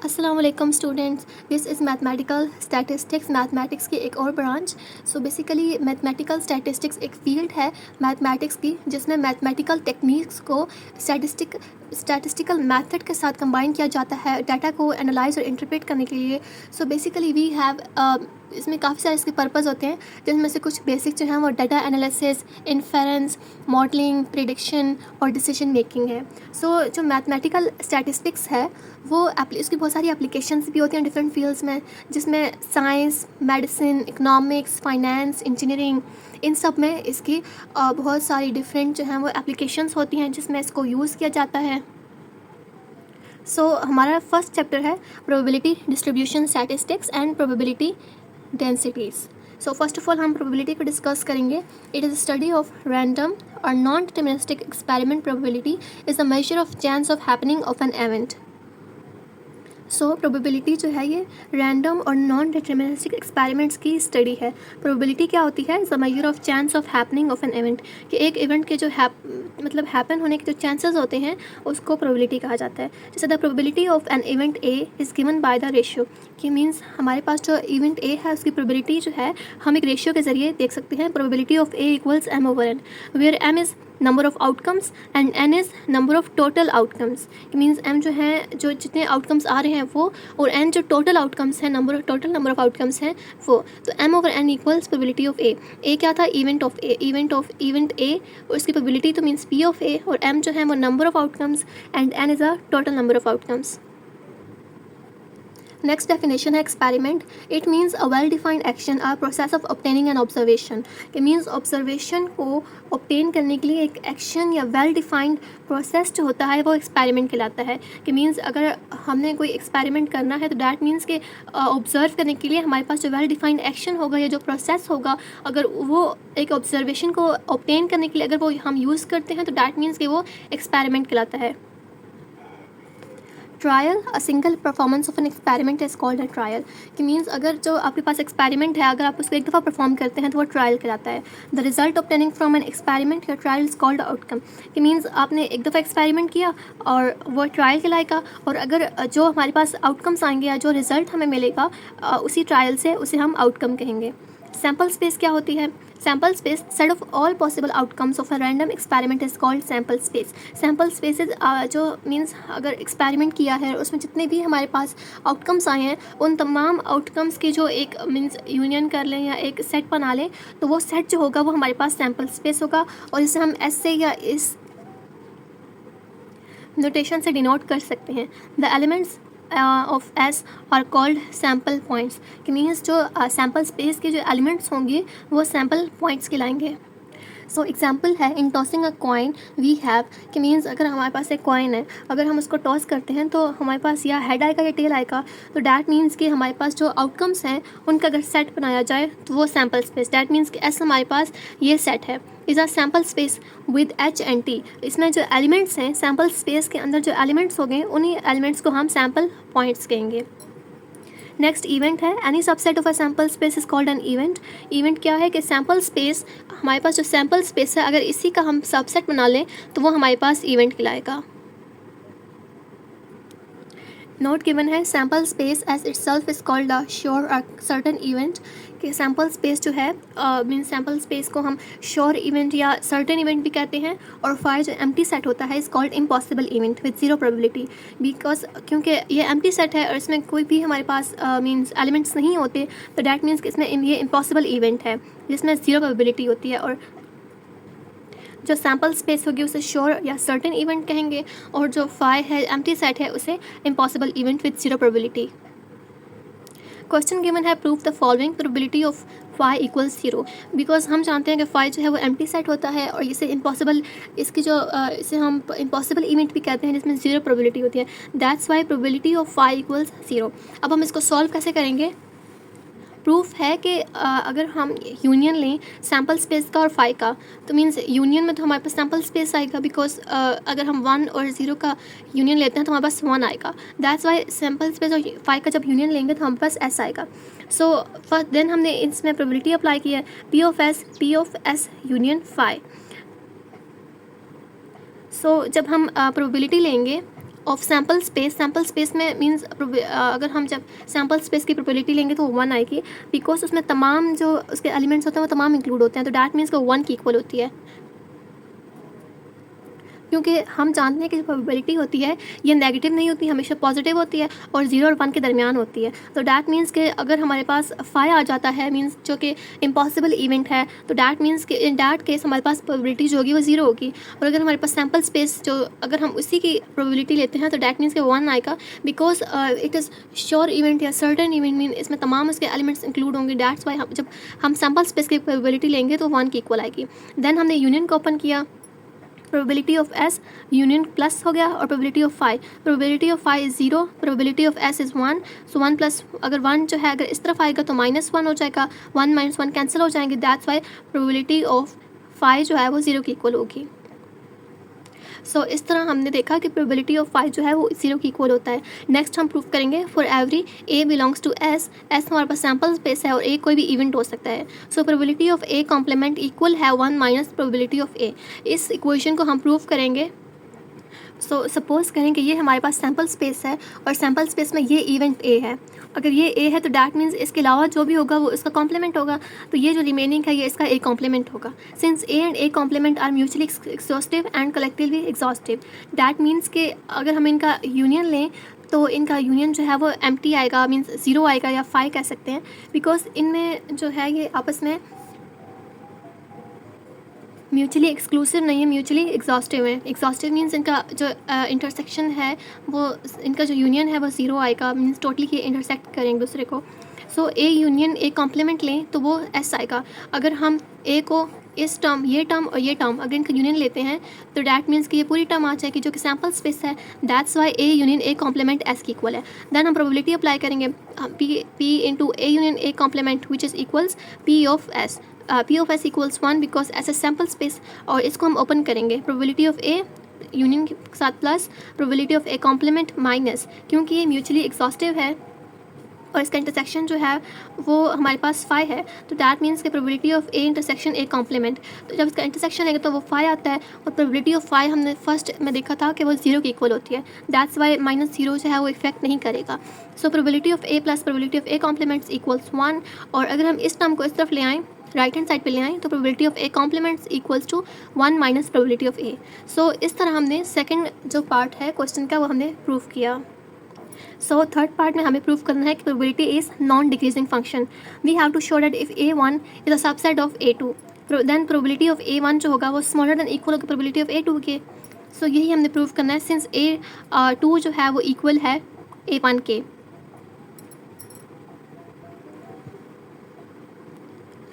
अस्सलाम वालेकुम students, this is mathematical statistics, mathematics की एक और branch. So basically mathematical statistics एक फील्ड है मैथमेटिक्स की जिसमें मैथमेटिकल टेक्निक्स को स्टैटिस्टिकल मेथड के साथ कंबाइन किया जाता है डाटा को एनालाइज और इंटरप्रेट करने के लिए। सो बेसिकली वी हैव इसमें काफ़ी सारे इसके पर्पस होते हैं, जिनमें से कुछ बेसिक जो हैं वो data analysis, inference, modelling, prediction और डिसीजन मेकिंग है। सो जो मैथमेटिकल स्टैटिस्टिक्स है वो इसकी बहुत सारी एप्लीकेशंस भी होती हैं डिफरेंट फील्ड्स में, जिसमें science, medicine, economics, finance, engineering, इन सब में इसकी बहुत सारी डिफरेंट जो हैं वो एप्लीकेशंस होती हैं जिसमें इसको यूज़ किया जाता है। सो हमारा फर्स्ट चैप्टर है probability distribution statistics and probability densities. So first of all हम प्रोबेबिलिटी को डिस्कस करेंगे। It is study of random और non deterministic experiment. Probability is a measure of chance of happening of an event. So probability जो है ये random और non deterministic experiments की study है। प्रोबेबिलिटी क्या होती है? Is a measure of chance of happening of an event, कि एक इवेंट के जो हैपन होने के जो चांसेस होते हैं उसको प्रोबेबिलिटी कहा जाता है। जैसे the probability of an event A is given by the ratio, कि मीन्स हमारे पास जो इवेंट ए है उसकी प्रोबेबिलिटी जो है हम एक रेशियो के ज़रिए देख सकते हैं। Probability of A equals M over N, where M is number of outcomes and N is number of total outcomes. Means M जो है जो जितने आउटकम्स आ रहे हैं वो, और एन जो टोटल आउटकम्स हैं, टोटल नंबर ऑफ आउटकम्स हैं वो। तो M over N equals probability of A. A क्या था? Event of A, event A और उसकी प्रोबेबिलिटी तो मीन्स पी ऑफ ए, और एम जो है वो number of outcomes and N is a total number of outcomes. Next definition है experiment. It means a well defined action or process of obtaining an observation. It means observation को obtain करने के लिए एक action या well defined process जो होता है वो एक्सपेरिमेंट कहलाता है। कि मीन्स अगर हमने कोई एक्सपेरिमेंट करना है तो डैट मीन्स के ऑब्जर्व करने के लिए हमारे पास जो वेल डिफाइंड एक्शन होगा या जो प्रोसेस होगा, अगर वो एक ऑब्जर्वेशन को ऑब्टेन करने के लिए अगर वो हम यूज़ करते हैं तो डैट मीन्स कि वो एक्सपेरिमेंट कहलाता है। Trial, a single performance of an experiment is called a trial. कि मीन्स अगर जो आपके पास एक्सपेरिमेंट है अगर आप उसको एक दफ़ा परफॉर्म करते हैं तो वो ट्रायल कहलाता है। The result obtaining from an experiment या ट्रायल इज कॉल्ड आउटकम। कि मीन्स आपने एक दफ़ा एक्सपेरिमेंट किया और वो ट्रायल कहलाएगा, और अगर जो हमारे पास आउटकम्स आएंगे या जो रिजल्ट हमें मिलेगा उसी ट्रायल से, उसे हम आउटकम कहेंगे। सैम्पल स्पेस क्या होती है? Sample space, set of all possible outcomes of a random experiment is called sample space. Sample spaces जो मीन्स अगर एक्सपेरिमेंट किया है उसमें जितने भी हमारे पास आउटकम्स आए हैं उन तमाम आउटकम्स की जो एक मीन्स यूनियन कर लें या एक सेट बना लें, तो वो सेट जो होगा वो हमारे पास सैम्पल स्पेस होगा, और इसे हम एस से या इस नोटेशन से डिनोट कर सकते हैं। The elements of S R called sample points. कि मीन्स जो सैम्पल स्पेस के जो एलिमेंट्स होंगे वो सैम्पल पॉइंट्स कहलाएंगे। सो एग्जाम्पल है in tossing a coin we have. कि मीन्स अगर हमारे पास एक कॉइन है, अगर हम उसको टॉस करते हैं तो हमारे पास या हेड आएगा या टेल आएगा, तो डैट मीन्स कि हमारे पास जो आउटकम्स हैं उनका अगर सेट बनाया जाए तो वो सैम्पल स्पेस, डैट मीन्स कि एस हमारे पास ये सेट है, is a sample space with H and T. इसमें जो एलिमेंट्स हैं सैम्पल स्पेस के अंदर जो एलिमेंट्स हो गए उन्हीं एलिमेंट्स को हम सैम्पल पॉइंट्स कहेंगे। नेक्स्ट इवेंट है, any subset of a sample space is called an event. Event क्या है? कि सैम्पल स्पेस, हमारे पास जो सैम्पल स्पेस है अगर इसी का हम सबसेट बना लें तो वो हमारे पास इवेंट कहलाएगा। नोट गिवन है, sample space as itself is called a sure और सर्टन इवेंट। कि सैम्पल स्पेस जो है मीन्स सैम्पल स्पेस को हम श्योर इवेंट या सर्टन इवेंट भी कहते हैं, और फाइव जो एम्प्टी सेट होता है is called impossible event with zero probability. Because क्योंकि ये एम्प्टी सेट है और इसमें कोई भी हमारे पास मीन्स एलिमेंट्स नहीं होते, तो डैट मीन्स कि इसमें ये इम्पॉसिबल इवेंट है जिसमें ज़ीरो प्रोबेबिलिटी होती है, और जो सैम्पल स्पेस होगी उसे श्योर या सर्टेन इवेंट कहेंगे, और जो फाई है एम्प्टी सेट है उसे impossible event with zero probability. Question given है, proof the following probability of phi equals zero. Because हम जानते हैं कि फाई जो है वो एम्प्टी सेट होता है और इसे इम्पॉसिबल, इसकी जो इसे हम इम्पॉसिबल इवेंट भी कहते हैं जिसमें जीरो प्रोबेबिलिटी होती है। That's why probability of phi equals zero. अब हम इसको सॉल्व कैसे करेंगे? प्रूफ है कि अगर हम यूनियन लें सैम्पल स्पेस का और फाई का, तो मीन्स यूनियन में तो हमारे पास सैम्पल स्पेस आएगा, बिकॉज अगर हम 1 और 0 का यूनियन लेते हैं तो हमारे पास 1 आएगा। दैट्स वाई सैम्पल स्पेस और फाई का जब यूनियन लेंगे तो हमारे पास एस आएगा। सो फर्स्ट देन हमने इसमें प्रोबेबिलिटी अप्लाई की है, P of S union phi. So जब हम प्रोबेबिलिटी लेंगे ऑफ सैम्पल स्पेस में मीन्स अगर हम जब सैम्पल स्पेस की प्रोबेबिलिटी लेंगे तो 1 आएगी, बिकॉज उसमें तमाम जो उसके एलिमेंट्स होते हैं वो तमाम इंक्लूड होते हैं, तो डैट मीन्स वो 1 की इक्वल होती है। क्योंकि हम जानते हैं कि जो प्रोबेबिलिटी होती है ये नेगेटिव नहीं होती, हमेशा पॉजिटिव होती है और 0 और 1 के दरमियान होती है। तो डैट मीन्स कि अगर हमारे पास 5 आ जाता है मीन्स जो कि इम्पॉसिबल इवेंट है, तो डैट मीन्स कि इन डैट केस हमारे पास प्रोबेबिलिटी जो होगी वो 0 होगी। और अगर हमारे पास सैम्पल स्पेस जो अगर हम उसी की प्रोबेबिलिटी लेते हैं तो डैट मीन्स कि 1 आएगा, because it is sure event या सर्टन इवेंट, मीन इसमें तमाम उसके एलिमेंट्स इंक्लूड होंगे। डैट्स वाई जब हम सैम्पल स्पेस की प्रोबेबिलिटी लेंगे तो 1 की इक्वल आएगी। देन हमने यूनियन को ओपन किया, probability of S union plus हो गया, और probability of phi, probability of phi is 0, probability of S is 1, so 1 plus अगर 1 जो है अगर इस तरफ आएगा तो -1 हो जाएगा, 1 - 1 कैंसिल हो जाएंगे, that's why probability of phi जो है वो 0 की इक्वल होगी। सो इस तरह हमने देखा कि प्रोबेबिलिटी ऑफ 5 जो है वो 0 की इक्वल होता है। नेक्स्ट हम प्रूफ करेंगे for every A belongs to S, S हमारे पास सैम्पल स्पेस है और ए कोई भी इवेंट हो सकता है। So probability of A complement equal है 1 माइनस प्रोबेबिलिटी ऑफ ए। इस इक्वेशन को हम प्रूफ करेंगे। सो सपोज करें कि ये हमारे पास सैम्पल स्पेस है और सैम्पल स्पेस में ये इवेंट ए है। अगर ये ए है तो डैट मीन्स इसके अलावा जो भी होगा वो इसका कॉम्प्लीमेंट होगा, तो ये जो रिमेनिंग है ये इसका ए कॉम्प्लीमेंट होगा। Since A and A complement are mutually exhaustive and collectively exhaustive, that means कि अगर हम इनका यूनियन लें तो इनका यूनियन जो है वो एम्प्टी आएगा, मीन्स 0 आएगा या 5 कह सकते हैं, बिकॉज इनमें जो है ये आपस में म्यूचुअली एक्सक्लूसिव नहीं है, म्यूचुअली एग्जॉस्टिव है। एग्जॉस्टिव मीन्स इनका जो इंटरसेक्शन है वो इनका जो यूनियन है वो 0 आएगा, मीन्स टोटली ये इंटरसेक्ट करें एक दूसरे को। सो ए यूनियन ए कॉम्प्लीमेंट लें तो वो एस आएगा। अगर हम ए को इस टर्म ये टर्म और ये टर्म अगर इनका यूनियन लेते हैं तो डैट मीन्स कि ये पूरी टर्म आ जाएगी जो कि सैम्पल स्पेस है, that's why A union A complement S की इक्वल है। देन हम प्रोबेबिलिटी अप्लाई करेंगे, P into A union A complement which is equals P of S, P of S equals 1 because S a sample space. और इसको हम open करेंगे, probability of A union के साथ plus probability of A complement minus, क्योंकि ये mutually exhaustive है और इसका इंटरसेक्शन जो है वो हमारे पास 5 है, तो डैट मीन्स कि probability of A intersection A complement, तो जब इसका इंटरसेक्शन लेगा तो वो 5 आता है, और प्रोबेबिलिटी ऑफ 5 हमने फर्स्ट में देखा था कि वो 0 की इक्वल होती है, दैट्स वाई -0 जो है वो इफेक्ट नहीं करेगा। So probability of A plus probability of A complements equals 1, और अगर हम इस टर्म को इस तरफ ले आएँ राइट हैंड साइड पे ले आएँ तो probability of A complements equals to 1 minus probability of A. So इस तरह हमने सेकंड जो पार्ट है क्वेश्चन का वो हमने प्रूव किया। सो थर्ड पार्ट में हमें प्रूव करना है कि probability is non decreasing function. We have to show that if A1 is a subset of A2 then probability of A1 जो होगा वो स्मॉलर देन इक्वल होगा प्रोबेबिलिटी ऑफ A2 के। सो यही हमने प्रूव करना है सिंस A2 जो है वो इक्वल है A1 के।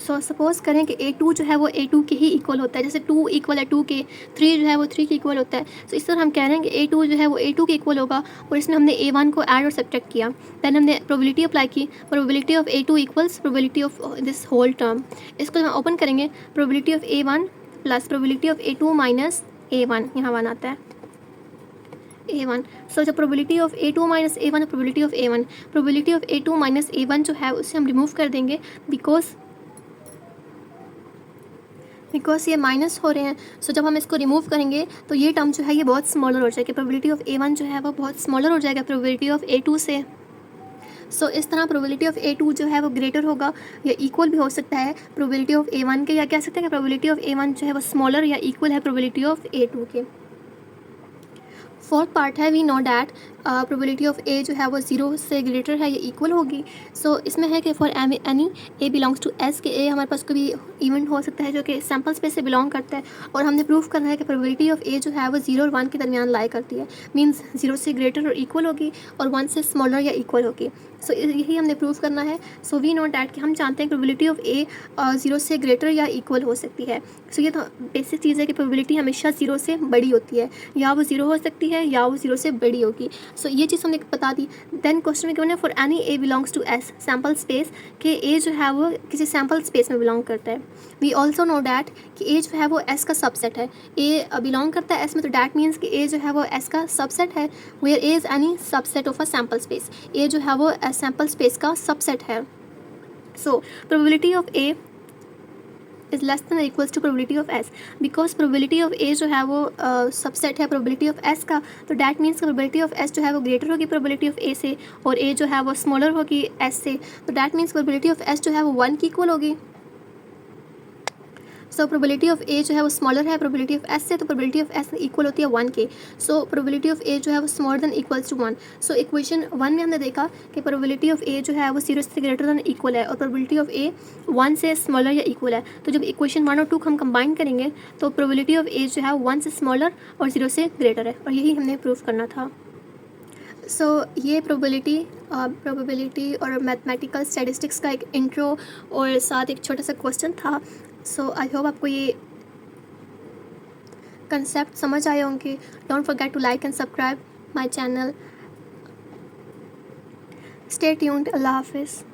सो सपोज करें कि A2 जो है वो A2 के ही इक्वल होता है, जैसे 2 इक्वल है 2 के, 3 जो है वो 3 के इक्वल होता है। सो इस तरह हम कह रहे हैं कि A2 जो है वो A2 के इक्वल होगा, और इसमें हमने A1 को ऐड और सब्ट्रैक्ट किया। दैन हमने प्रोबेबिलिटी अप्लाई की, probability of A2 equals probability of this whole term. इसको हम ओपन करेंगे, probability of A1 plus probability of A2 minus A1, यहाँ 1 आता है A1। सो जब probability of A2 minus A1 probability of A1, probability of A2 minus A1 जो है उसे हम रिमूव कर देंगे बिकॉज ये माइनस हो रहे हैं। सो जब हम इसको रिमूव करेंगे तो ये टर्म जो है ये बहुत स्मॉलर हो जाएगी, प्रोबेबिलिटी ऑफ A1 जो है वो बहुत स्मॉलर हो जाएगा प्रोबेबिलिटी ऑफ A2 से। सो इस तरह प्रोबेबिलिटी ऑफ A2 जो है वो ग्रेटर होगा या इक्वल भी हो सकता है प्रोबेबिलिटी ऑफ A1 के, या कह सकते हैं कि प्रोबेबिलिटी ऑफ A1 जो है वो स्मॉलर या इक्वल है प्रोबेबिलिटी ऑफ A2 के। फोर्थ पार्ट है, we know that probability of A जो है वो 0 से ग्रेटर है या इक्वल होगी। सो इसमें है कि for any A belongs to S के ए हमारे पास कोई भी इवेंट हो सकता है जो कि सैम्पल स्पेस से बिलोंग करता है, और हमने प्रूफ करना है कि प्रोबेबिलिटी ऑफ ए जो है वो 0 और 1 के दरमियान लाई करती है, मीन्स 0 से ग्रेटर और इक्वल होगी और 1 से स्मॉलर या इक्वल होगी। सो यही हमने प्रूफ करना है। सो वी नो डैट कि हम जानते हैं प्रोबेबिलिटी ऑफ ए 0 से ग्रेटर या इक्वल हो सकती है। सो ये तो बेसिक चीज़ है कि प्रोबेबिलिटी हमेशा 0 से बड़ी होती है, या वो 0 हो सकती है या वो 0 से बड़ी होगी। सो ये चीज़ हमने बता दी। देन क्वेश्चन में क्यों for any A belongs to S sample space के ए जो है वो किसी सैम्पल स्पेस में बिलोंग करता है। वी ऑल्सो नो डैट कि ए जो है वो एस का सबसेट है, ए बिलोंग करता है एस में, तो डैट मीन्स कि ए जो है वो एस का सबसेट है, where A is any subset of a sample space. A जो है वो सैम्पल स्पेस का सबसेट है। So probability of A is less than equals to probability of S, because probability of A जो है वो सबसेट है प्रोबेबिलिटी ऑफ एस का, तो that means probability of S जो है वो ग्रेटर होगी प्रोबेबिलिटी ऑफ ए से, और ए जो है वो स्मॉलर होगी एस से, तो that means probability of S जो है वो 1 की इक्वल होगी। सो प्रोबेबिलिटी ऑफ ए जो है वो स्मॉलर है प्रोबेबिलिटी ऑफ एस से, तो प्रोबेबिलिटी ऑफ एस इक्वल होती है 1 के। सो प्रोबेबिलिटी ऑफ ए जो है वो smaller than equals to 1। So equation 1 में हमने देखा कि प्रोबेबिलिटी ऑफ ए जो है वो 0 से ग्रेटर देन इक्वल है और प्रोबेबिलिटी ऑफ ए 1 से स्मॉलर या इक्वल है। तो जब इक्वेशन 1 और 2 हम कंबाइन करेंगे तो प्रोबेबिलिटी ऑफ ए जो है 1 से स्मॉलर और 0 से ग्रेटर है, और यही हमने प्रूव करना था। सो ये प्रोबेबिलिटी और मैथमेटिकल स्टैटिस्टिक्स का एक इंट्रो और साथ एक छोटा सा क्वेश्चन था। सो आई होप आपको ये कंसेप्ट समझ आए होंगे। Don't forget to like and subscribe my channel. Stay tuned. अल्लाह हाफिज़।